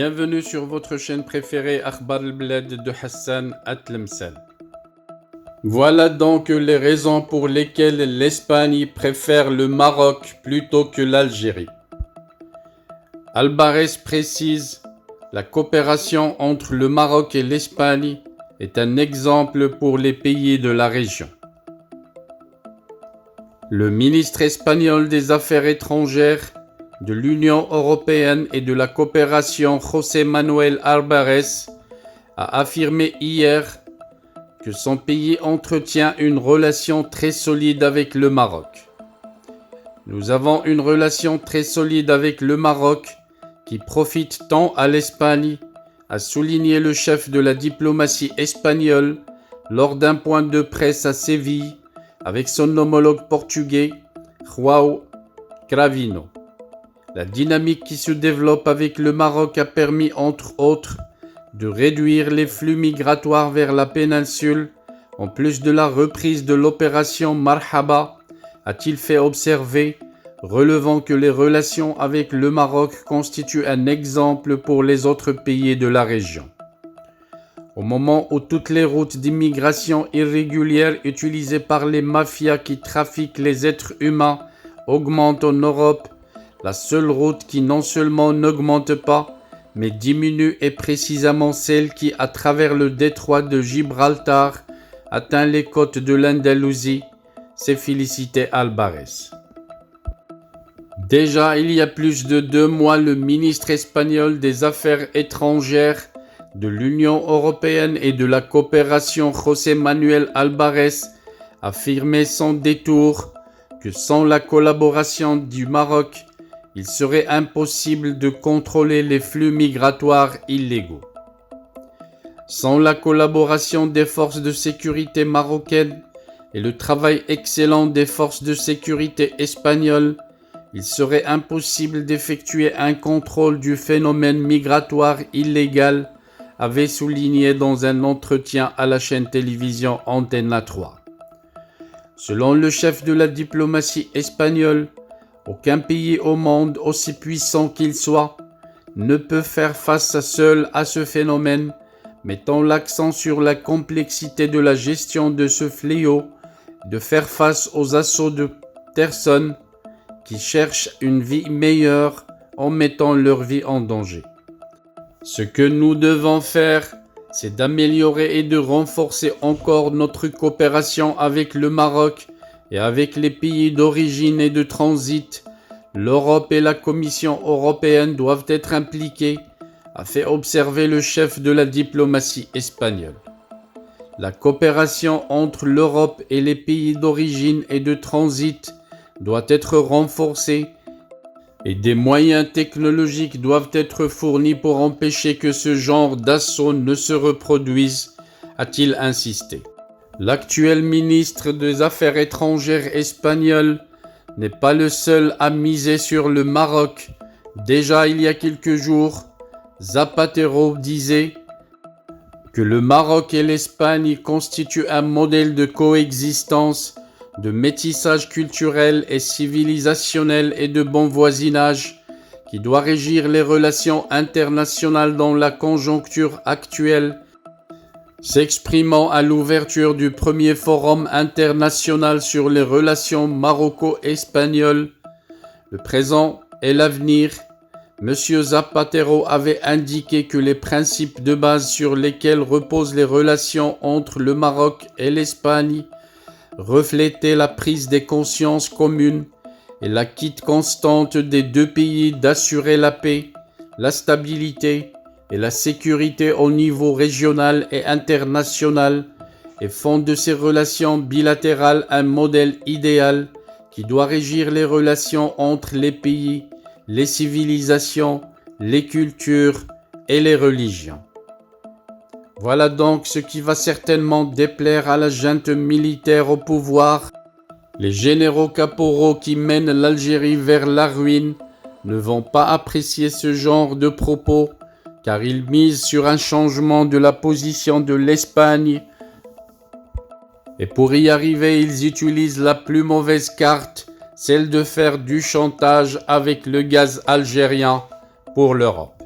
Bienvenue sur votre chaîne préférée Akhbar al-Bled de Hassan Atlemcen. Voilà donc les raisons pour lesquelles l'Espagne préfère le Maroc plutôt que l'Algérie. Albares précise: la coopération entre le Maroc et l'Espagne est un exemple pour les pays de la région. Le ministre espagnol des Affaires étrangères, de l'Union européenne et de la coopération José Manuel Álvarez a affirmé hier que son pays entretient une relation très solide avec le Maroc. Nous avons une relation très solide avec le Maroc qui profite tant à l'Espagne, a souligné le chef de la diplomatie espagnole lors d'un point de presse à Séville avec son homologue portugais, João Cravino. La dynamique qui se développe avec le Maroc a permis, entre autres, de réduire les flux migratoires vers la péninsule, en plus de la reprise de l'opération Marhaba, a-t-il fait observer, relevant que les relations avec le Maroc constituent un exemple pour les autres pays de la région. Au moment où toutes les routes d'immigration irrégulière utilisées par les mafias qui trafiquent les êtres humains augmentent en Europe, la seule route qui non seulement n'augmente pas, mais diminue est précisément celle qui, à travers le détroit de Gibraltar, atteint les côtes de l'Andalousie, s'est félicité Álvarez. Déjà il y a plus de 2 mois, le ministre espagnol des Affaires étrangères, de l'Union européenne et de la coopération José Manuel Álvarez affirmait sans détour que sans la collaboration du Maroc, il serait impossible de contrôler les flux migratoires illégaux. Sans la collaboration des forces de sécurité marocaines et le travail excellent des forces de sécurité espagnoles, il serait impossible d'effectuer un contrôle du phénomène migratoire illégal, avait souligné dans un entretien à la chaîne télévision Antena 3. Selon le chef de la diplomatie espagnole, aucun pays au monde, aussi puissant qu'il soit, ne peut faire face seul à ce phénomène, mettant l'accent sur la complexité de la gestion de ce fléau, de faire face aux assauts de personnes qui cherchent une vie meilleure en mettant leur vie en danger. Ce que nous devons faire, c'est d'améliorer et de renforcer encore notre coopération avec le Maroc et avec les pays d'origine et de transit. L'Europe et la Commission européenne doivent être impliquées, a fait observer le chef de la diplomatie espagnole. La coopération entre l'Europe et les pays d'origine et de transit doit être renforcée et des moyens technologiques doivent être fournis pour empêcher que ce genre d'assaut ne se reproduise, a-t-il insisté. L'actuel ministre des Affaires étrangères espagnol n'est pas le seul à miser sur le Maroc. Déjà il y a quelques jours, Zapatero disait que le Maroc et l'Espagne constituent un modèle de coexistence, de métissage culturel et civilisationnel et de bon voisinage qui doit régir les relations internationales dans la conjoncture actuelle. S'exprimant à l'ouverture du premier forum international sur les relations maroco-espagnoles, le présent et l'avenir, M. Zapatero avait indiqué que les principes de base sur lesquels reposent les relations entre le Maroc et l'Espagne reflétaient la prise des consciences communes et la quête constante des 2 pays d'assurer la paix, la stabilité et la sécurité au niveau régional et international et font de ces relations bilatérales un modèle idéal qui doit régir les relations entre les pays, les civilisations, les cultures et les religions. Voilà donc ce qui va certainement déplaire à la junte militaire au pouvoir. Les généraux caporaux qui mènent l'Algérie vers la ruine ne vont pas apprécier ce genre de propos, car ils misent sur un changement de la position de l'Espagne. Et pour y arriver, ils utilisent la plus mauvaise carte, celle de faire du chantage avec le gaz algérien pour l'Europe.